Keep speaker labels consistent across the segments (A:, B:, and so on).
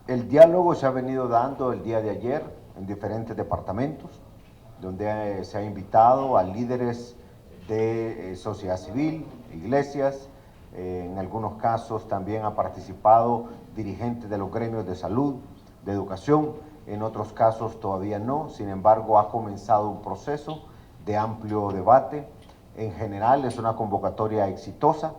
A: El diálogo se ha venido dando el día de ayer en diferentes departamentos, donde se ha invitado a líderes de sociedad civil, iglesias, en algunos casos también ha participado dirigentes de los gremios de salud, de educación, en otros casos todavía no, sin embargo ha comenzado un proceso de amplio debate. En general es una convocatoria exitosa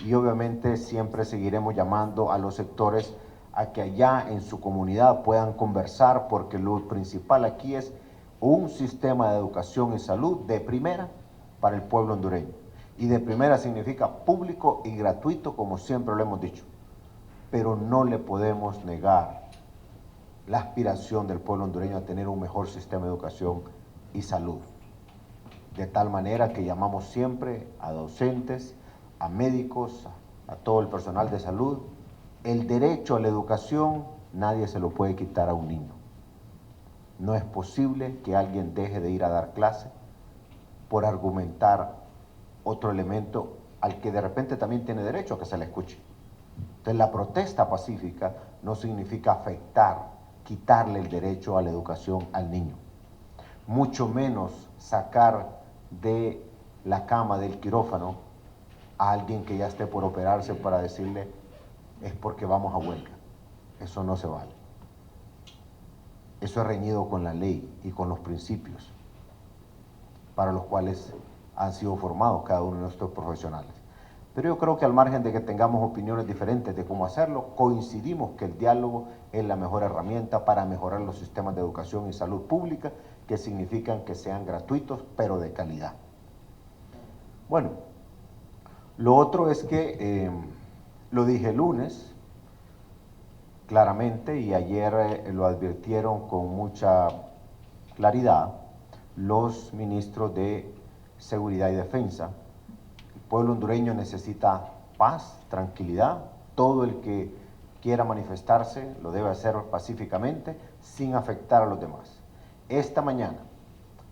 A: y obviamente siempre seguiremos llamando a los sectores a que allá en su comunidad puedan conversar, porque lo principal aquí es un sistema de educación y salud de primera para el pueblo hondureño. Y de primera significa público y gratuito, como siempre lo hemos dicho. Pero no le podemos negar la aspiración del pueblo hondureño a tener un mejor sistema de educación y salud. De tal manera que llamamos siempre a docentes, a médicos, a todo el personal de salud. El derecho a la educación nadie se lo puede quitar a un niño. No es posible que alguien deje de ir a dar clase por argumentar otro elemento al que de repente también tiene derecho a que se le escuche. Entonces la protesta pacífica no significa afectar, quitarle el derecho a la educación al niño. Mucho menos sacar de la cama del quirófano a alguien que ya esté por operarse para decirle es porque vamos a huelga. Eso no se vale. Eso es reñido con la ley y con los principios para los cuales han sido formados cada uno de nuestros profesionales. Pero yo creo que al margen de que tengamos opiniones diferentes de cómo hacerlo, coincidimos que el diálogo es la mejor herramienta para mejorar los sistemas de educación y salud pública, que significan que sean gratuitos, pero de calidad. Bueno, lo otro es que, lo dije el lunes, claramente, y ayer lo advirtieron con mucha claridad los ministros de Seguridad y Defensa. El pueblo hondureño necesita paz, tranquilidad. Todo el que quiera manifestarse lo debe hacer pacíficamente, sin afectar a los demás. Esta mañana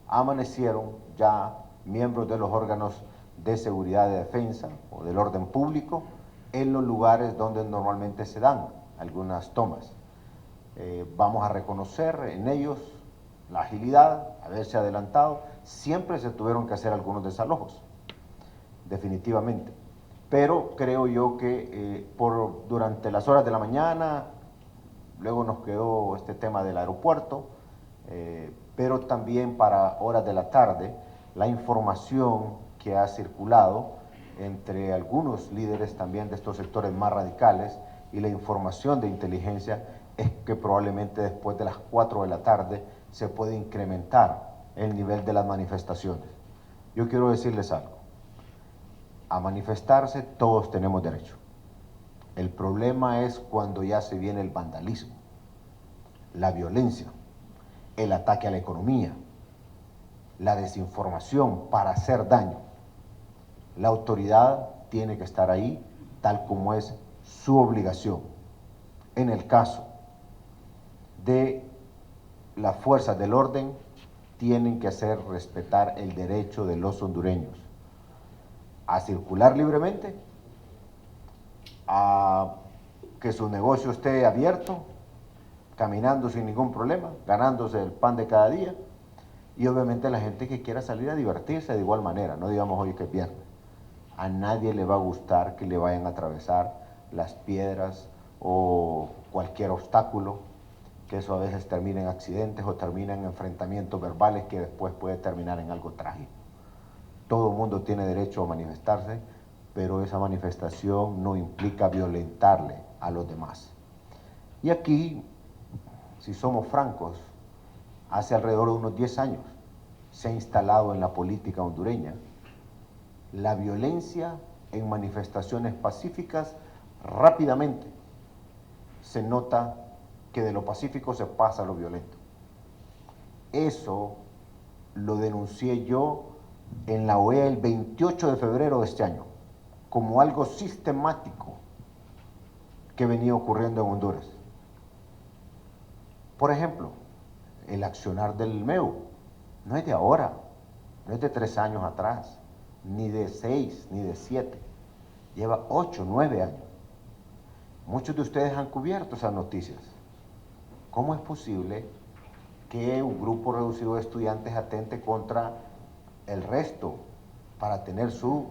A: amanecieron ya miembros de los órganos de seguridad y defensa o del orden público en los lugares donde normalmente se dan algunas tomas. Vamos a reconocer en ellos la agilidad, haberse adelantado. Siempre se tuvieron que hacer algunos desalojos, definitivamente. Pero creo yo que durante las horas de la mañana, luego nos quedó este tema del aeropuerto, pero también para horas de la tarde, la información que ha circulado entre algunos líderes también de estos sectores más radicales y la información de inteligencia es que probablemente después de las 4 de la tarde se puede incrementar el nivel de las manifestaciones. Yo quiero decirles algo. A manifestarse todos tenemos derecho. El problema es cuando ya se viene el vandalismo, la violencia, el ataque a la economía, la desinformación para hacer daño. La autoridad tiene que estar ahí tal como es su obligación. En el caso de las fuerzas del orden, tienen que hacer respetar el derecho de los hondureños a circular libremente, a que su negocio esté abierto, caminando sin ningún problema, ganándose el pan de cada día, y obviamente la gente que quiera salir a divertirse de igual manera, no digamos hoy que es viernes. A nadie le va a gustar que le vayan a atravesar las piedras o cualquier obstáculo, que eso a veces termina en accidentes o termina en enfrentamientos verbales que después puede terminar en algo trágico. Todo el mundo tiene derecho a manifestarse, pero esa manifestación no implica violentarle a los demás. Y aquí, si somos francos, hace alrededor de unos 10 años se ha instalado en la política hondureña la violencia en manifestaciones pacíficas. Rápidamente se nota que de lo pacífico se pasa a lo violento. Eso lo denuncié yo en la OEA el 28 de febrero de este año, como algo sistemático que venía ocurriendo en Honduras. Por ejemplo, el accionar del MEU no es de ahora, no es de 3 años atrás, ni de 6, ni de 7, lleva 8, 9 años. Muchos de ustedes han cubierto esas noticias. ¿cómo es posible que un grupo reducido de estudiantes atente contra el resto para tener su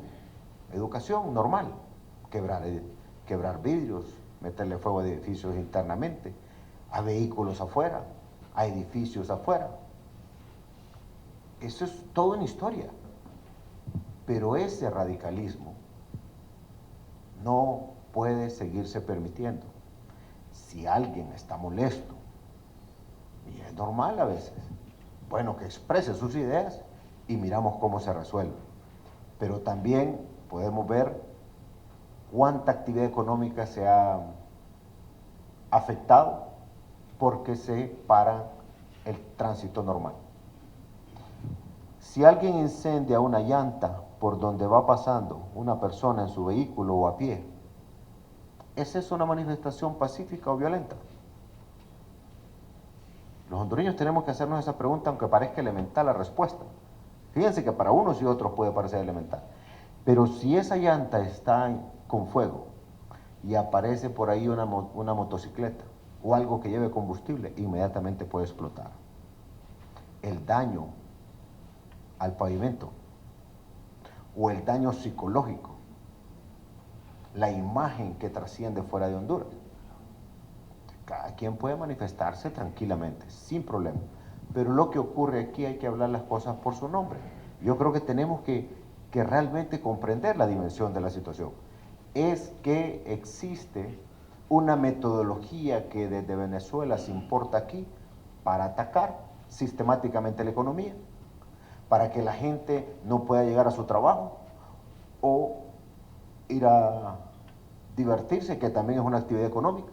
A: educación normal? Quebrar vidrios, meterle fuego a edificios internamente, a vehículos afuera, a edificios afuera. Eso es todo una historia. Pero ese radicalismo no puede seguirse permitiendo. Si alguien está molesto, y es normal a veces, bueno, que exprese sus ideas y miramos cómo se resuelve. Pero también podemos ver cuánta actividad económica se ha afectado porque se para el tránsito normal. Si alguien incendia una llanta por donde va pasando una persona en su vehículo o a pie, ¿es eso una manifestación pacífica o violenta? Los hondureños tenemos que hacernos esa pregunta, aunque parezca elemental la respuesta. Fíjense que para unos y otros puede parecer elemental. Pero si esa llanta está con fuego y aparece por ahí una motocicleta o algo que lleve combustible, inmediatamente puede explotar. El daño al pavimento o el daño psicológico, la imagen que trasciende fuera de Honduras. Cada quien puede manifestarse tranquilamente, sin problema. Pero lo que ocurre aquí hay que hablar las cosas por su nombre. Yo creo que tenemos que realmente comprender la dimensión de la situación. Es que existe una metodología que desde Venezuela se importa aquí para atacar sistemáticamente la economía, para que la gente no pueda llegar a su trabajo o ir a divertirse, que también es una actividad económica,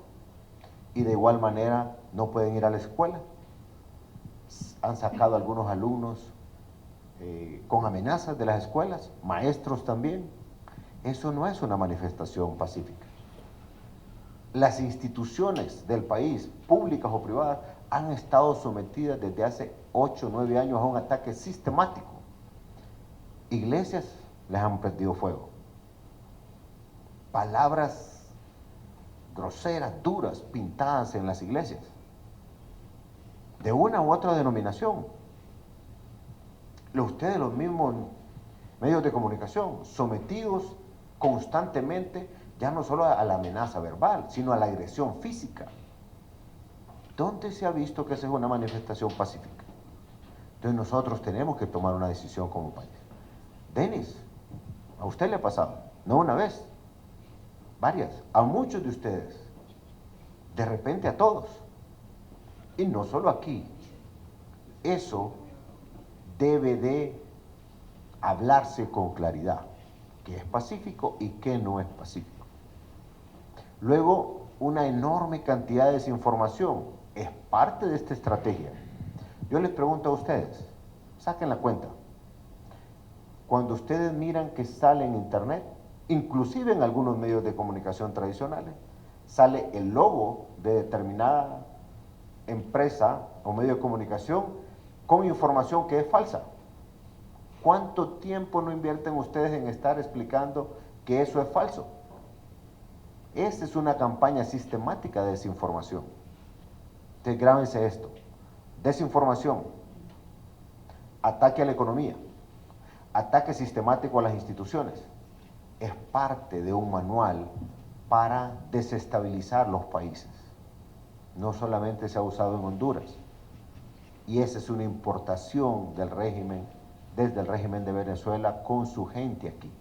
A: y de igual manera no pueden ir a la escuela. Han sacado a algunos alumnos con amenazas de las escuelas, maestros también. Eso no es una manifestación pacífica. Las instituciones del país, públicas o privadas, han estado sometidas desde hace 8 o 9 años a un ataque sistemático. Iglesias les han prendido fuego. Palabras groseras, duras, pintadas en las iglesias, de una u otra denominación. Ustedes, los mismos medios de comunicación, sometidos constantemente, ya no solo a la amenaza verbal, sino a la agresión física. ¿Dónde se ha visto que esa es una manifestación pacífica? Entonces nosotros tenemos que tomar una decisión como país. Denis, a usted le ha pasado, no una vez, varias, a muchos de ustedes, de repente a todos, y no solo aquí. Eso debe de hablarse con claridad, qué es pacífico y qué no es pacífico. Luego, una enorme cantidad de desinformación es parte de esta estrategia. Yo les pregunto a ustedes, saquen la cuenta. Cuando ustedes miran que sale en internet, inclusive en algunos medios de comunicación tradicionales, sale el logo de determinada empresa o medio de comunicación con información que es falsa. ¿Cuánto tiempo no invierten ustedes en estar explicando que eso es falso? Esa es una campaña sistemática de desinformación. Entonces, grábense esto. Desinformación, ataque a la economía, ataque sistemático a las instituciones, es parte de un manual para desestabilizar los países. No solamente se ha usado en Honduras, y esa es una importación del régimen, desde el régimen de Venezuela con su gente aquí.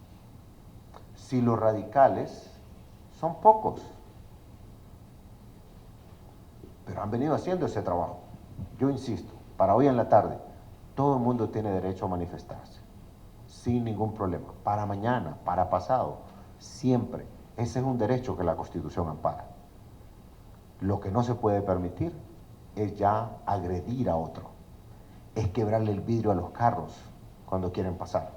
A: Si los radicales son pocos, pero han venido haciendo ese trabajo. Yo insisto, para hoy en la tarde, todo el mundo tiene derecho a manifestarse, sin ningún problema. Para mañana, para pasado, siempre. Ese es un derecho que la Constitución ampara. Lo que no se puede permitir es ya agredir a otro, es quebrarle el vidrio a los carros cuando quieren pasar,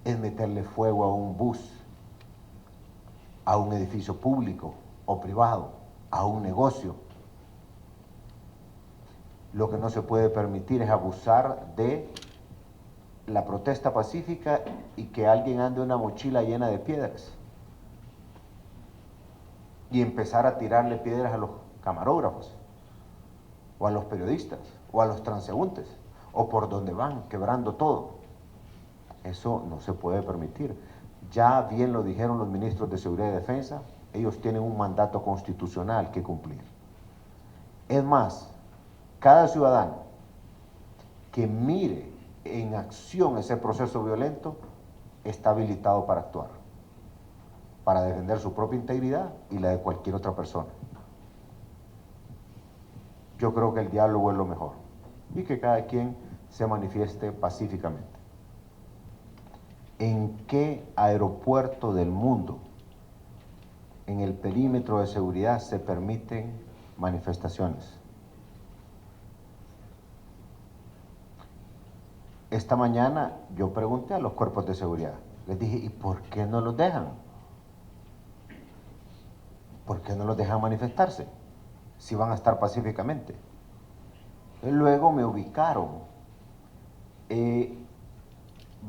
A: es meterle fuego a un bus, a un edificio público o privado, a un negocio. Lo que no se puede permitir es abusar de la protesta pacífica y que alguien ande una mochila llena de piedras y empezar a tirarle piedras a los camarógrafos. o a los periodistas, o a los transeúntes, o por donde van, quebrando todo. Eso no se puede permitir. Ya bien lo dijeron los ministros de Seguridad y Defensa, ellos tienen un mandato constitucional que cumplir. Es más, cada ciudadano que mire en acción ese proceso violento está habilitado para actuar, para defender su propia integridad y la de cualquier otra persona. Yo creo que el diálogo es lo mejor y que cada quien se manifieste pacíficamente. ¿En qué aeropuerto del mundo, en el perímetro de seguridad, se permiten manifestaciones? Esta mañana yo pregunté a los cuerpos de seguridad, les dije, ¿y por qué no los dejan? ¿Por qué no los dejan manifestarse si van a estar pacíficamente? Y luego me ubicaron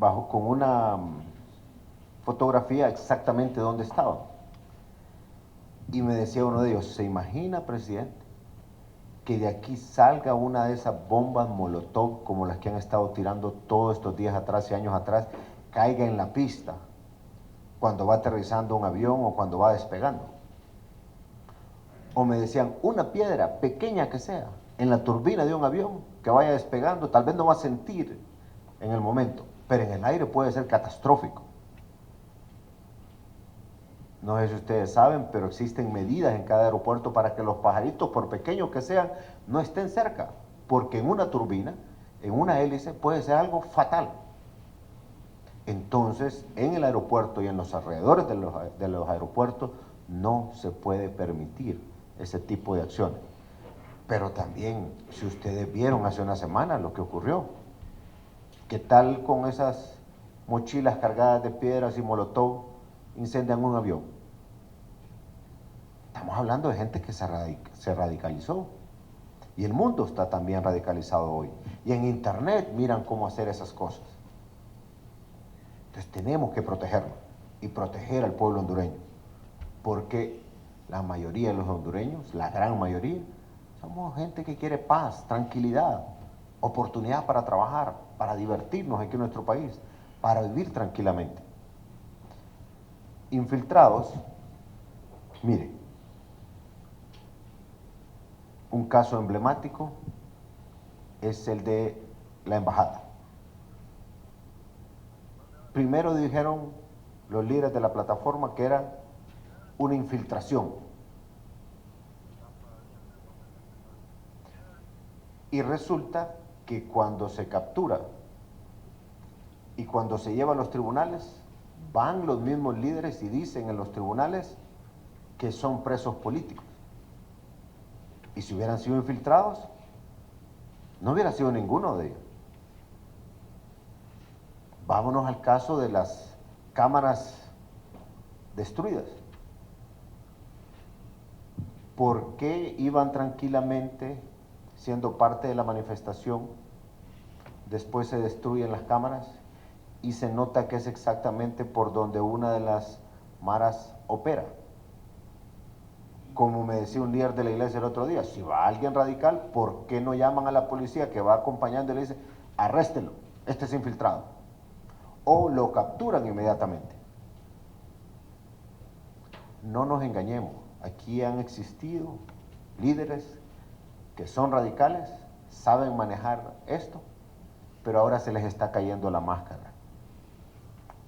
A: con una fotografía exactamente donde estaban. Y me decía uno de ellos, ¿se imagina, presidente, que de aquí salga una de esas bombas molotov como las que han estado tirando todos estos días atrás y años atrás, caiga en la pista cuando va aterrizando un avión o cuando va despegando? O me decían, una piedra, pequeña que sea, en la turbina de un avión que vaya despegando, tal vez no va a sentir en el momento, pero en el aire puede ser catastrófico. No sé si ustedes saben, pero existen medidas en cada aeropuerto para que los pajaritos, por pequeños que sean, no estén cerca, porque en una turbina, en una hélice, puede ser algo fatal. Entonces, en el aeropuerto y en los alrededores de los aeropuertos, no se puede permitir ese tipo de acciones. Pero también, si ustedes vieron hace una semana lo que ocurrió, ¿qué tal con esas mochilas cargadas de piedras y molotov incendian un avión? Estamos hablando de gente que se radicalizó. Y el mundo está también radicalizado hoy. Y en internet miran cómo hacer esas cosas. Entonces tenemos que protegerlo y proteger al pueblo hondureño. Porque la mayoría de los hondureños, la gran mayoría, somos gente que quiere paz, tranquilidad, oportunidad para trabajar, para divertirnos aquí en nuestro país, para vivir tranquilamente. Infiltrados, mire, un caso emblemático es el de la embajada. Primero dijeron los líderes de la plataforma que era una infiltración. Y resulta que cuando se captura y cuando se lleva a los tribunales, van los mismos líderes y dicen en los tribunales que son presos políticos. Y si hubieran sido infiltrados, no hubiera sido ninguno de ellos. Vámonos al caso de las cámaras destruidas. ¿Por qué iban tranquilamente siendo parte de la manifestación? Después se destruyen las cámaras y se nota que es exactamente por donde una de las maras opera. Como me decía un líder de la iglesia el otro día, si va alguien radical, ¿por qué no llaman a la policía que va acompañando y le dicen, arréstelo, este es infiltrado? O lo capturan inmediatamente. No nos engañemos, aquí han existido líderes que son radicales, saben manejar esto, pero ahora se les está cayendo la máscara.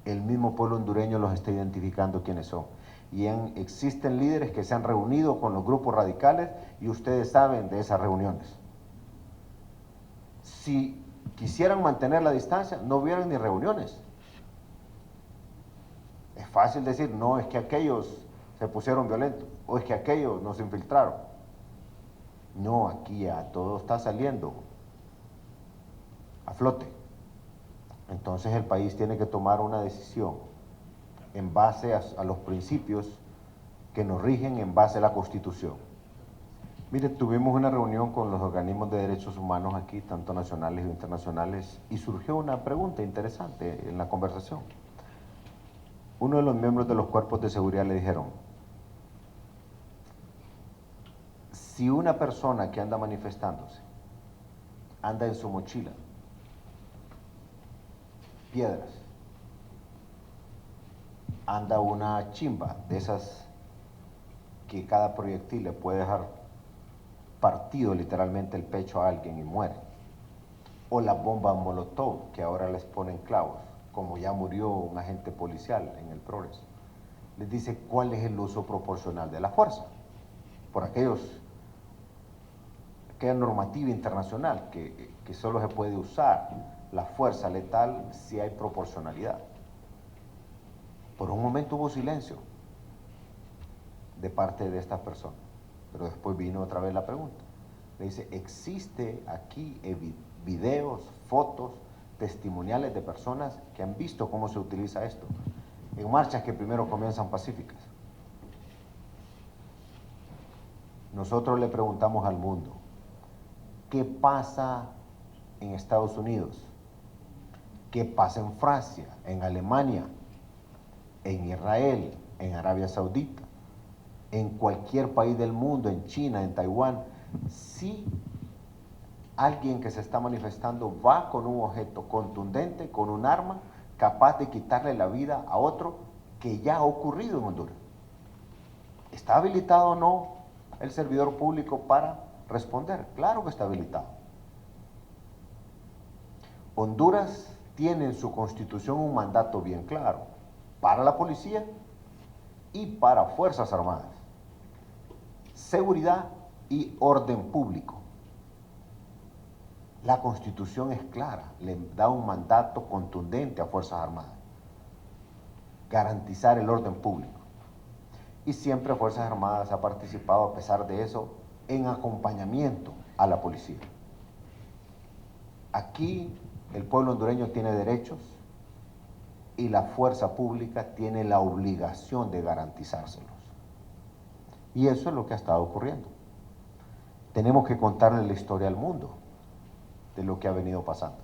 A: El mismo pueblo hondureño los está identificando quiénes son. Y existen líderes que se han reunido con los grupos radicales y ustedes saben de esas reuniones. Si quisieran mantener la distancia, no hubieran ni reuniones. Es fácil decir, no, es que aquellos se pusieron violentos, o es que aquellos nos infiltraron. No, aquí ya todo está saliendo a flote. Entonces el país tiene que tomar una decisión en base a los principios que nos rigen en base a la Constitución. Mire, tuvimos una reunión con los organismos de derechos humanos aquí, tanto nacionales e internacionales, y surgió una pregunta interesante en la conversación. Uno de los miembros de los cuerpos de seguridad le dijeron, Si una persona que anda manifestándose anda en su mochila piedras, anda una chimba de esas que cada proyectil le puede dejar partido literalmente el pecho a alguien y muere, o las bombas Molotov que ahora les ponen clavos, como ya murió un agente policial en el Progreso, les dice cuál es el uso proporcional de la fuerza, por aquella normativa internacional que solo se puede usar la fuerza letal si hay proporcionalidad. Por un momento hubo silencio de parte de estas personas, pero después vino otra vez la pregunta. Le dice, ¿existe aquí videos, fotos, testimoniales de personas que han visto cómo se utiliza esto en marchas que primero comienzan pacíficas? Nosotros le preguntamos al mundo, ¿qué pasa en Estados Unidos? ¿Qué pasa en Francia, en Alemania, en Israel, en Arabia Saudita, en cualquier país del mundo, en China, en Taiwán? Si alguien que se está manifestando va con un objeto contundente, con un arma, capaz de quitarle la vida a otro, que ya ha ocurrido en Honduras. ¿Está habilitado o no el servidor público para responder? Claro que está habilitado. Honduras tiene en su constitución un mandato bien claro para la policía y para Fuerzas Armadas. Seguridad y orden público. La Constitución es clara, le da un mandato contundente a Fuerzas Armadas. Garantizar el orden público. Y siempre Fuerzas Armadas ha participado, a pesar de eso, en acompañamiento a la policía. Aquí el pueblo hondureño tiene derechos y la fuerza pública tiene la obligación de garantizárselos. Y eso es lo que ha estado ocurriendo. Tenemos que contarle la historia al mundo de lo que ha venido pasando.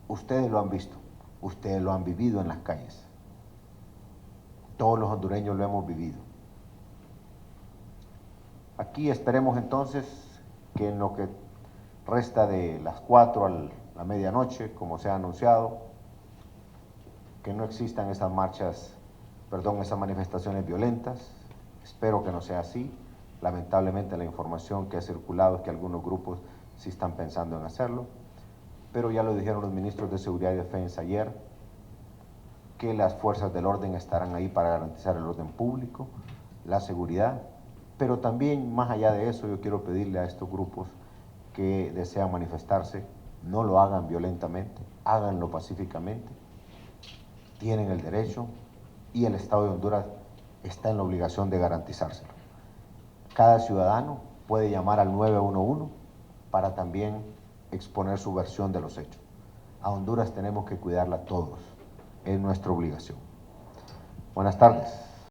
A: Ustedes lo han visto, ustedes lo han vivido en las calles. Todos los hondureños lo hemos vivido. Aquí esperemos entonces que en lo que resta de las 4 a la medianoche, como se ha anunciado, que no existan esas esas manifestaciones violentas. Espero que no sea así. Lamentablemente la información que ha circulado es que algunos grupos sí están pensando en hacerlo, pero ya lo dijeron los ministros de Seguridad y Defensa ayer, que las fuerzas del orden estarán ahí para garantizar el orden público, la seguridad, pero también más allá de eso yo quiero pedirle a estos grupos que desean manifestarse, no lo hagan violentamente, háganlo pacíficamente, tienen el derecho y el Estado de Honduras está en la obligación de garantizárselo. Cada ciudadano puede llamar al 911 para también exponer su versión de los hechos. A Honduras tenemos que cuidarla todos, es nuestra obligación. Buenas tardes.